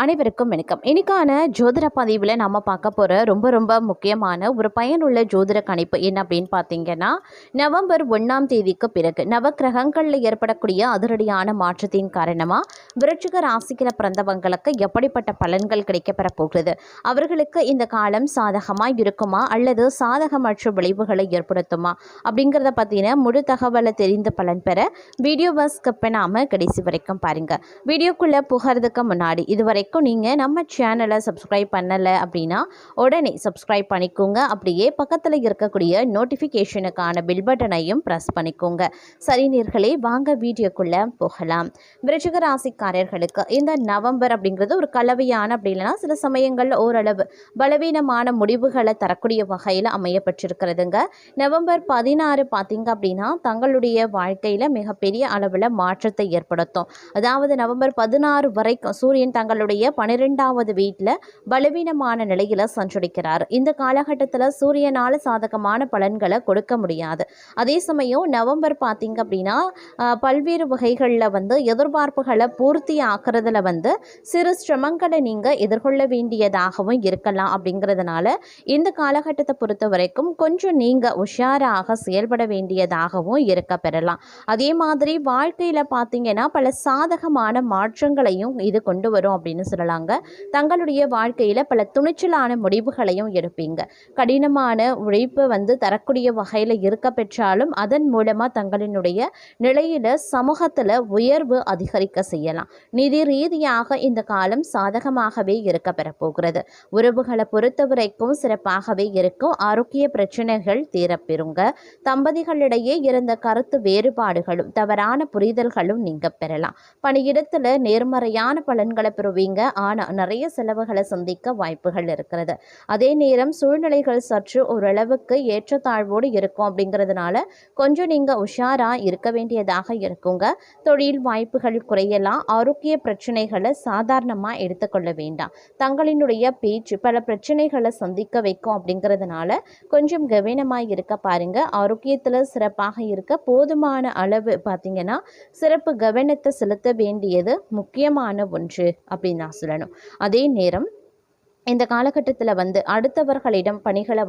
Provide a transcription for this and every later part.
அனைவருக்கும் வணக்கம். இன்னைக்கான ஜோதிட பதிவில் நம்ம பார்க்க போகிற ரொம்ப முக்கியமான ஒரு பயனுள்ள ஜோதிட கணிப்பு என்ன அப்படின்னு பார்த்தீங்கன்னா, நவம்பர் 1ஆம் தேதிக்கு பிறகு நவக்கிரகங்களில் ஏற்படக்கூடிய அதிரடியான மாற்றத்தின் காரணமாக விருச்சிக ராசியில் பிறந்தவங்களுக்கு எப்படிப்பட்ட பலன்கள் கிடைக்கப்பெற போகிறது, அவர்களுக்கு இந்த காலம் சாதகமாக இருக்குமா அல்லது சாதகமற்ற விளைவுகளை ஏற்படுத்துமா அப்படிங்கிறத பற்றின முழு தகவலை தெரிந்து பலன் பெற வீடியோவை ஸ்கிப் பண்ணாமல் கடைசி வரைக்கும் பாருங்கள். வீடியோக்குள்ளே புகிறதுக்கு முன்னாடி இதுவரை நீங்கள் நம்ம சேனலை சப்ஸ்கிரைப் பண்ணலை அப்படின்னா உடனே சப்ஸ்கிரைப் பண்ணிக்கோங்க. அப்படியே பக்கத்தில் இருக்கக்கூடிய நோட்டிஃபிகேஷனுக்கான பில் பட்டனையும் ப்ரெஸ் பண்ணிக்கோங்க. சரி நேயர்களே, வாங்க வீடியோக்குள்ளே போகலாம். விருச்சிக ராசிக்காரர்களுக்கு இந்த நவம்பர் அப்படிங்கிறது ஒரு கலவையான அப்படி இல்லைன்னா சில சமயங்களில் ஓரளவு பலவீனமான முடிவுகளை தரக்கூடிய வகையில் அமையப்பட்டிருக்கிறதுங்க. நவம்பர் 16 பார்த்தீங்க அப்படின்னா தங்களுடைய வாழ்க்கையில் மிகப்பெரிய அளவில் மாற்றத்தை ஏற்படுத்தும். அதாவது நவம்பர் 16 வரைக்கும் சூரியன் தங்களுடைய 12வது வீட்டில் பலவீனமான நிலையில் சஞ்சரிக்கிறார். இந்த காலகட்டத்தில் சூரியனால் சாதகமான பலன்களை கொடுக்க முடியாது. அதே சமயம் நவம்பர் பார்த்தீங்க அப்படின்னா பல்வேறு வகைகளில் எதிர்பார்ப்புகளை பூர்த்தி ஆக்குறதுல சிறு சிரமங்களை நீங்கள் எதிர்கொள்ள வேண்டியதாகவும் இருக்கலாம். அப்படிங்கிறதுனால இந்த காலகட்டத்தை பொறுத்த வரைக்கும் கொஞ்சம் நீங்கள் உஷாராக செயல்பட வேண்டியதாகவும் இருக்க பெறலாம். அதே மாதிரி வாழ்க்கையில் பார்த்தீங்கன்னா பல சாதகமான மாற்றங்களையும் இது கொண்டு வரும் அப்படின்னு சொல்லலாங்க. தங்களுடைய வாழ்க்கையில் பல துணிச்சலான முடிவுகளையும் எடுப்பீங்க. கடினமான உழைப்பு தரக்கூடிய வகையில் இருக்க பெற்றாலும் அதன் மூலமாக தங்களினுடைய நிலையில் சமூகத்தில் உயர்வு அதிகரிக்க செய்யலாம். நிதி ரீதியாக இந்த காலம் சாதகமாகவே இருக்க பெறப்போகிறது. உறவுகளை பொறுத்த வரைக்கும் சிறப்பாகவே இருக்கும். ஆரோக்கிய பிரச்சனைகள் தீரப்பெறுங்க. தம்பதிகளிடையே இருந்த கருத்து வேறுபாடுகளும் தவறான புரிதல்களும் நீங்க பெறலாம். பணியிடத்தில் நேர்மறையான பலன்களை பெறுவீங்க. ஆனால் நிறைய செலவுகளை சந்திக்க வாய்ப்புகள் இருக்கிறது. அதே நேரம் சூழ்நிலைகள் சற்று ஓரளவுக்கு ஏற்றத்தாழ்வோடு இருக்கும். அப்படிங்கிறதுனால கொஞ்சம் நீங்கள் உஷாராக இருக்க வேண்டியதாக இருக்குங்க. தொழில் வாய்ப்புகள் குறையலாம். ஆரோக்கிய பிரச்சனைகளை சாதாரணமாக எடுத்துக்கொள்ள வேண்டாம். தங்களினுடைய பேச்சு பல பிரச்சனைகளை சந்திக்க வைக்கும். அப்படிங்கிறதுனால கொஞ்சம் கவனமாக இருக்க பாருங்க. ஆரோக்கியத்தில் சிறப்பாக இருக்க போதுமான அளவு பார்த்தீங்கன்னா சிறப்பு கவனத்தை செலுத்த வேண்டியது முக்கியமான ஒன்று அப்படின்னு நான் சொல்லணும். அதே நேரம் இந்த காலகட்டத்தில் அடுத்தவர்களிடம் பணிகளை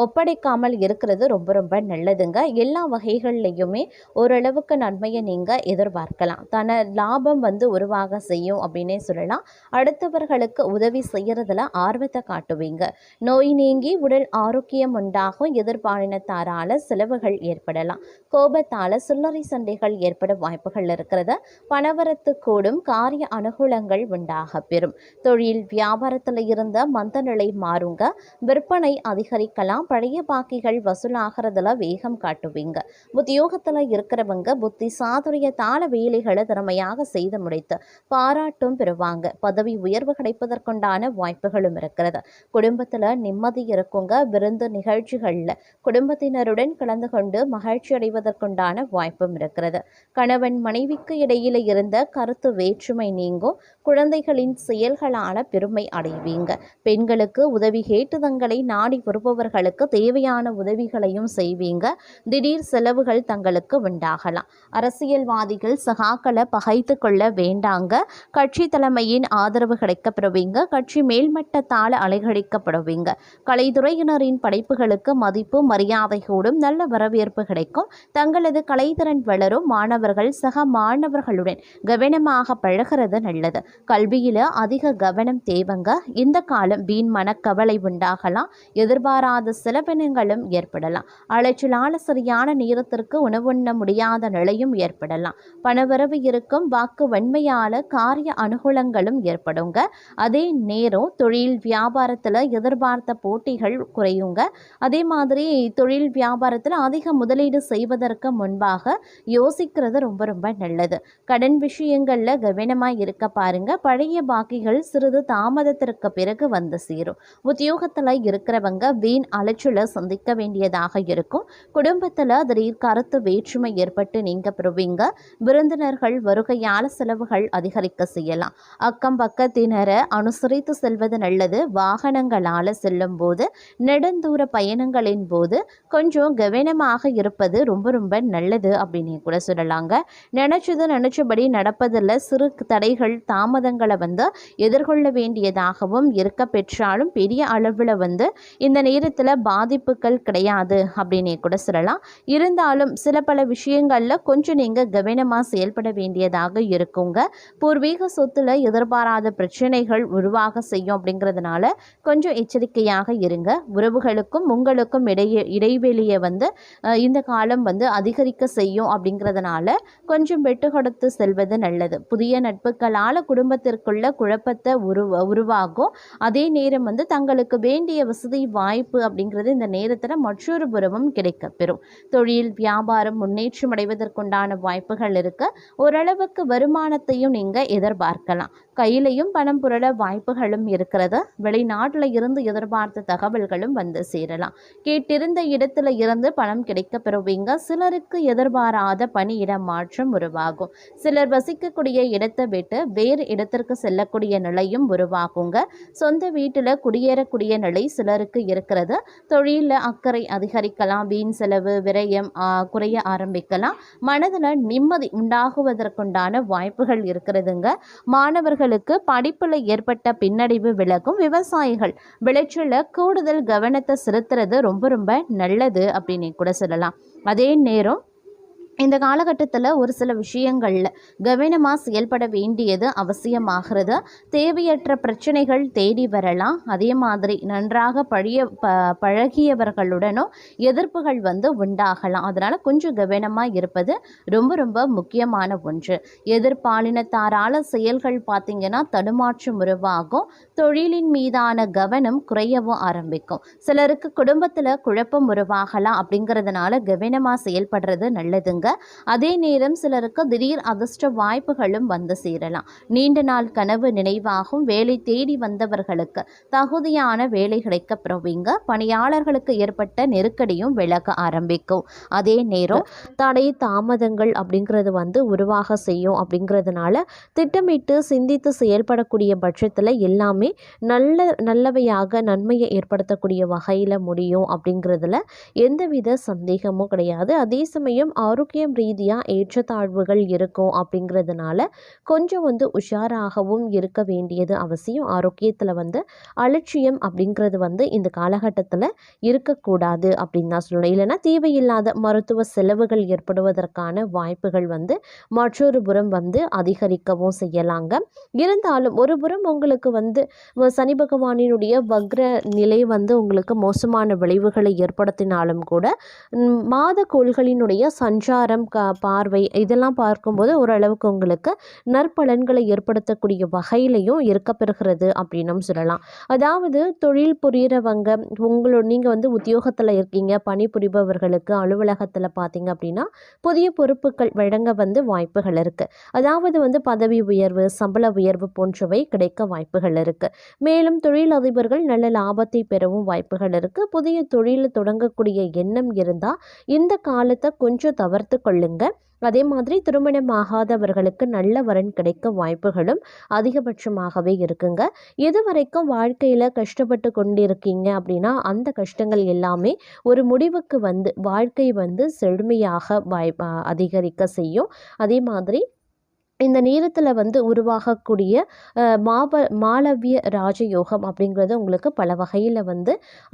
ஒப்படைக்காமல் இருக்கிறது ரொம்ப நல்லதுங்க. எல்லா வகைகள்லையுமே ஓரளவுக்கு நன்மையை நீங்கள் எதிர்பார்க்கலாம். தன லாபம் உருவாக செய்யும் அப்படின்னே சொல்லலாம். அடுத்தவர்களுக்கு உதவி செய்கிறதுல ஆர்வத்தை காட்டுவீங்க. நோய் நீங்கி உடல் ஆரோக்கியம் உண்டாகும். எதிர்பாலினத்தாரால் செலவுகள் ஏற்படலாம். கோபத்தால் சில்லறை சண்டைகள் ஏற்பட வாய்ப்புகள் இருக்கிறது. பணவரத்து கூடும். காரிய அனுகூலங்கள் உண்டாக பெறும். தொழில் வியாபாரத்தில் இருந்த மந்த நிலை மாறுங்க. விற்பனை அதிகரிக்கலாம். பழைய பாக்கிகள் வசூலாகிறதுல வேகம் காட்டுவீங்க. உத்தியோகத்தில் இருக்கிறவங்க புத்தி சாதுரியத்தால வேலைகளை திறமையாக செய்து முடித்து பாராட்டும் பெறுவாங்க. பதவி உயர்வு கிடைப்பதற்குண்டான வாய்ப்புகளும் இருக்கிறது. குடும்பத்தில் நிம்மதி இருக்குங்க. விருந்து நிகழ்ச்சிகளில் குடும்பத்தினருடன் கலந்து கொண்டு மகிழ்ச்சி அடைவதற்குண்டான வாய்ப்பும் இருக்கிறது. கணவன் மனைவிக்கு இடையில இருந்த கருத்து வேற்றுமை நீங்கும். குழந்தைகளின் செயல்களான பெருமை அடைவீங்க. பெண்களுக்கு உதவி கேட்டு தங்களை நாடி வருபவர்களுக்கு தேவையான உதவிகளையும் செய்வீங்க. திடீர் செலவுகள் தங்களுக்கு உண்டாகலாம். அரசியல்வாதிகள் சகாக்களை பகைத்து கொள்ள வேண்டாங்க. கட்சி தலைமையின் ஆதரவு கிடைக்கப்படுவீங்க. கட்சி மேல்மட்டத்தால் அலைகழிக்கப்படுவீங்க. கலைத்துறையினரின் படைப்புகளுக்கு மதிப்பு மரியாதை கூடும். நல்ல வரவேற்பு கிடைக்கும். தங்களது கலைத்திறன் வளரும். மாணவர்கள் சக மாணவர்களுடன் கவனமாக பழகிறது நல்லது. கல்வியில அதிக கவனம் தேவைங்க. இந்த காலம் வீண் மனக்கவலை உண்டாகலாம். எதிர்பாராத செலவினங்களும் ஏற்படலாம். அலைச்சலான சரியான நேரத்திற்கு உணவுண்ண முடியாத நிலையும் ஏற்படலாம். பணவரவு இருக்கும். வாக்கு வன்மையால காரிய அனுகூலங்களும் ஏற்படுங்க. அதே நேரம் தொழில் வியாபாரத்தில் எதிர்பார்த்த போட்டிகள் குறையுங்க. அதே மாதிரி தொழில் வியாபாரத்தில் அதிக முதலீடு செய்வதற்கு முன்பாக யோசிக்கிறது ரொம்ப நல்லது. கடன் விஷயங்களில் கவனமாக இருக்க பாருங்க. பழைய பாக்கிகள் சிறிது தாமதத்திற்கு பிறகு பிறகு வந்து சேரும். உத்தியோகத்தில் இருக்கிறவங்க வீண் அலைச்சலை சந்திக்க வேண்டியதாக இருக்கும். குடும்பத்தில் திடீர் கருத்து வேற்றுமை ஏற்பட்டு நீங்க பெறுவீங்க. விருந்தினர்கள் வருகையால் செலவுகள் அதிகரிக்க செய்யலாம். அக்கம் பக்கத்தினரை அனுசரித்து செல்வது நல்லது. வாகனங்களால் செல்லும் போது நெடுந்தூர பயணங்களின் போது கொஞ்சம் கவனமாக இருப்பது ரொம்ப ரொம்ப நல்லது அப்படின்னு கூட சொல்லலாங்க. நினைச்சபடி நடப்பதில் சிறு தடைகள் தாமதங்களை எதிர்கொள்ள வேண்டியதாகவும் இருக்க பெற்றாலும் பெரிய அளவில் இந்த நேரத்தில் பாதிப்புகள் கிடையாது அப்படின்னு கூட சொல்லலாம். இருந்தாலும் சில பல விஷயங்களில் கொஞ்சம் நீங்கள் கவனமாக செயல்பட வேண்டியதாக இருக்குங்க. பூர்வீக சொத்துல எதிர்பாராத பிரச்சனைகள் உருவாக செய்யும். அப்படிங்கிறதுனால கொஞ்சம் எச்சரிக்கையாக இருங்க. உறவுகளுக்கும் உங்களுக்கும் இடைவெளியை இந்த காலம் அதிகரிக்க செய்யும். அப்படிங்கிறதுனால கொஞ்சம் விட்டு கொடுத்து செல்வது நல்லது. புதிய நட்புகளால் குடும்பத்திற்குள்ள குழப்பத்தை உருவாகும். அதே நேரம் தங்களுக்கு வேண்டிய வசதி வாய்ப்பு அப்படிங்கிறது இந்த நேரத்தில் மற்றொரு புறமும் கிடைக்கப்பெறும். தொழில் வியாபாரம் முன்னேற்றம் அடைவதற்குண்டான வாய்ப்புகள் இருக்கு. ஓரளவுக்கு வருமானத்தையும் நீங்க எதிர்பார்க்கலாம். கையிலையும் பணம் புரள வாய்ப்புகளும் இருக்கிறது. வெளிநாட்டில் இருந்து எதிர்பார்த்த தகவல்களும் சேரலாம். கேட்டிருந்த இடத்துல இருந்து பணம் கிடைக்க பெறுவீங்க. சிலருக்கு எதிர்பாராத பணியிட மாற்றம் உருவாகும். சிலர் வசிக்கக்கூடிய இடத்தை விட்டு வேறு இடத்திற்கு செல்லக்கூடிய நிலையும் உருவாகுங்க. சொந்த வீட்டில் குடியேறக்கூடிய நிலை சிலருக்கு இருக்கிறது. தொழிலில் அக்கறை அதிகரிக்கலாம். வீண் செலவு விரயம் குறைய ஆரம்பிக்கலாம். மனதில் நிம்மதி உண்டாகுவதற்குண்டான வாய்ப்புகள் இருக்கிறதுங்க. மாணவர்களுக்கு படிப்பில் ஏற்பட்ட பின்னடைவு விலகும். விவசாயிகள் விளைச்சல கூடுதல் கவனத்தை செலுத்துறது ரொம்ப ரொம்ப நல்லது அப்படின்னு கூட சொல்லலாம். அதே நேரம் இந்த காலகட்டத்தில் ஒரு சில விஷயங்களில் கவனமாக செயல்பட வேண்டியது அவசியமாகிறது. தேவையற்ற பிரச்சனைகள் தேடி வரலாம். அதே மாதிரி நன்றாக பழகியவர்களுடனும் எதிர்ப்புகள் உண்டாகலாம். அதனால் கொஞ்சம் கவனமாக இருப்பது ரொம்ப ரொம்ப முக்கியமான ஒன்று. எதிர்பாலினத்தாரால் செயல்கள் பார்த்திங்கன்னா தடுமாற்றம் உருவாகும். தொழிலின் மீதான கவனம் குறையவும் ஆரம்பிக்கும். சிலருக்கு குடும்பத்தில் குழப்பம் உருவாகலாம். அப்படிங்கிறதுனால கவனமாக செயல்படுறது நல்லதுங்க. அதே நேரம் சிலருக்கு திடீர் அதிர்ஷ்ட வாய்ப்புகளும் சேரலாம். நீண்ட நாள் கனவு நினைவாகும். வேலை தேடி வந்தவர்களுக்கு தகுதியான வேலை கிடைக்க பெறுவீங்க. பணியாளர்களுக்கு ஏற்பட்ட நெருக்கடியும் விலக ஆரம்பிக்கும். அதே நேரம் தடை தாமதங்கள் அப்படிங்கிறது உருவாக செய்யும். அப்படிங்கிறதுனால திட்டமிட்டு சிந்தித்து செயல்படக்கூடிய பட்சத்தில் எல்லாமே நல்லவையாக நன்மையை ஏற்படுத்தக்கூடிய வகையில் முடியும். அப்படிங்கிறதுல எந்தவித சந்தேகமும் கிடையாது. அதே சமயம் ஆரோக்கியம் ரீதியாக ஏற்றத்தாழ்வுகள் இருக்கும். அப்படிங்கிறதுனால கொஞ்சம் உஷாராகவும் இருக்க வேண்டியது அவசியம். ஆரோக்கியத்தில் அலட்சியம் அப்படிங்கிறது இந்த காலகட்டத்தில் இருக்கக்கூடாது அப்படின்னு தான் சொல்லணும். இல்லைன்னா தேவையில்லாத மருத்துவ செலவுகள் ஏற்படுவதற்கான வாய்ப்புகள் மற்றொரு புறம் அதிகரிக்கவும் செய்யலாங்க. இருந்தாலும் ஒரு புறம் உங்களுக்கு சனி பகவானினுடைய வக்ர நிலை உங்களுக்கு மோசமான விளைவுகளை ஏற்படுத்தினாலும் கூட மாத கோள்களினுடைய சஞ்சாரம் பார்வை இதெல்லாம் பார்க்கும்போது ஓரளவுக்கு உங்களுக்கு நற்பலன்களை ஏற்படுத்தக்கூடிய வகையிலையும் இருக்கப்பெறுகிறது அப்படின்னும் சொல்லலாம். அதாவது தொழில் புரிகிறவங்க நீங்கள் உத்தியோகத்தில் இருக்கீங்க, பணிபுரிபவர்களுக்கு அலுவலகத்தில் பார்த்தீங்க அப்படின்னா புதிய பொறுப்புகள் வழங்க வாய்ப்புகள் இருக்குது. அதாவது பதவி உயர்வு சம்பள உயர்வு போன்றவை கிடைக்க வாய்ப்புகள் இருக்குது. மேலும் தொழிலதிபர்கள் நல்ல லாபத்தை பெறவும் வாய்ப்புகள் இருக்குது. புதிய தொழில் தொடங்கக்கூடிய எண்ணம் இருந்தால் இந்த காலத்தை கொஞ்சம் தவிர்த்து கொள்ளுங்க. அதே மாதிரி திருமணமாகாதவர்களுக்கு நல்ல வரன் கிடைக்க வாய்ப்புகளும் அதிகபட்சமாகவே இருக்குங்க. இதுவரைக்கும் வாழ்க்கையில் கஷ்டப்பட்டு கொண்டிருக்கீங்க அப்படின்னா அந்த கஷ்டங்கள் எல்லாமே ஒரு முடிவுக்கு வாழ்க்கை செழுமையாக அதிகரிக்க செய்யும். அதே மாதிரி இந்த நேரத்தில் உருவாகக்கூடிய மாளவிய ராஜயோகம் அப்படிங்கிறது உங்களுக்கு பல வகையில்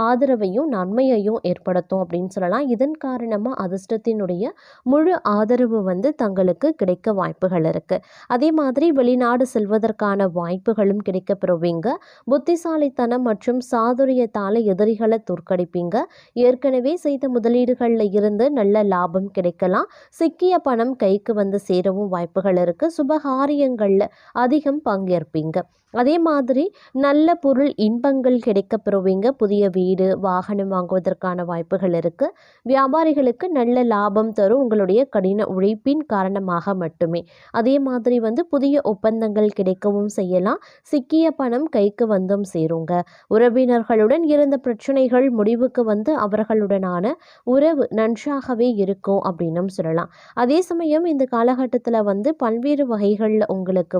ஆதரவையும் நன்மையையும் ஏற்படுத்தும் அப்படின்னு சொல்லலாம். இதன் காரணமாக அதிர்ஷ்டத்தினுடைய முழு ஆதரவு தங்களுக்கு கிடைக்க வாய்ப்புகள் இருக்குது. அதே மாதிரி வெளிநாடு செல்வதற்கான வாய்ப்புகளும் கிடைக்க பெறுவீங்க. புத்திசாலித்தனம் மற்றும் சாதுரியத்தால் எதிரிகளை தோற்கடிப்பீங்க. ஏற்கனவே செய்த முதலீடுகளில் இருந்து நல்ல லாபம் கிடைக்கலாம். சிக்கிய பணம் கைக்கு சேரவும் வாய்ப்புகள் இருக்குது. சுபகாரியங்களில் அதிகம் பங்கேற்பீங்க. அதே மாதிரி நல்ல பொருள் இன்பங்கள் கிடைக்க பெறுவீங்க. புதிய வீடு வாகனம் வாங்குவதற்கான வாய்ப்புகள் இருக்குது. வியாபாரிகளுக்கு நல்ல லாபம் தரும் உங்களுடைய கடின உழைப்பின் காரணமாக மட்டுமே. அதே மாதிரி புதிய ஒப்பந்தங்கள் கிடைக்கவும் செய்யலாம். சிக்கிய பணம் கைக்கு வந்தும் சேருங்க. உறவினர்களுடன் இருந்த பிரச்சனைகள் முடிவுக்கு அவர்களுடனான உறவு நன்றாகவே இருக்கும் அப்படின்னும் சொல்லலாம். அதே சமயம் இந்த காலகட்டத்தில் பல்வேறு வகைகளில் உங்களுக்கு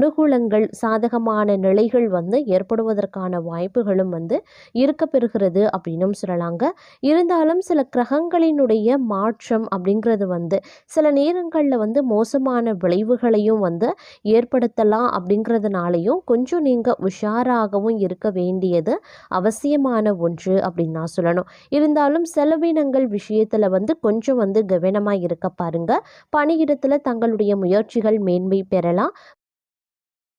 அனுகூலங்கள் சாதகமான நிலைகள் ஏற்படுவதற்கான வாய்ப்புகளும் இருக்க பெறுகிறது அப்படின்னும் சொல்லலாங்க. இருந்தாலும் சில கிரகங்களினுடைய மாற்றம் அப்படிங்கிறது சில நேரங்களில் மோசமான விளைவுகளையும் ஏற்படுத்தலாம். அப்படிங்கிறதுனாலையும் கொஞ்சம் நீங்கள் உஷாராகவும் இருக்க வேண்டியது அவசியமான ஒன்று அப்படின்னு நான் சொல்லணும். இருந்தாலும் செலவினங்கள் விஷயத்தில் கொஞ்சம் கவனமாக இருக்க பாருங்க. பணியிடத்தில் தங்களுடைய முயற்சிகள் மேன்மை பெறலாம்.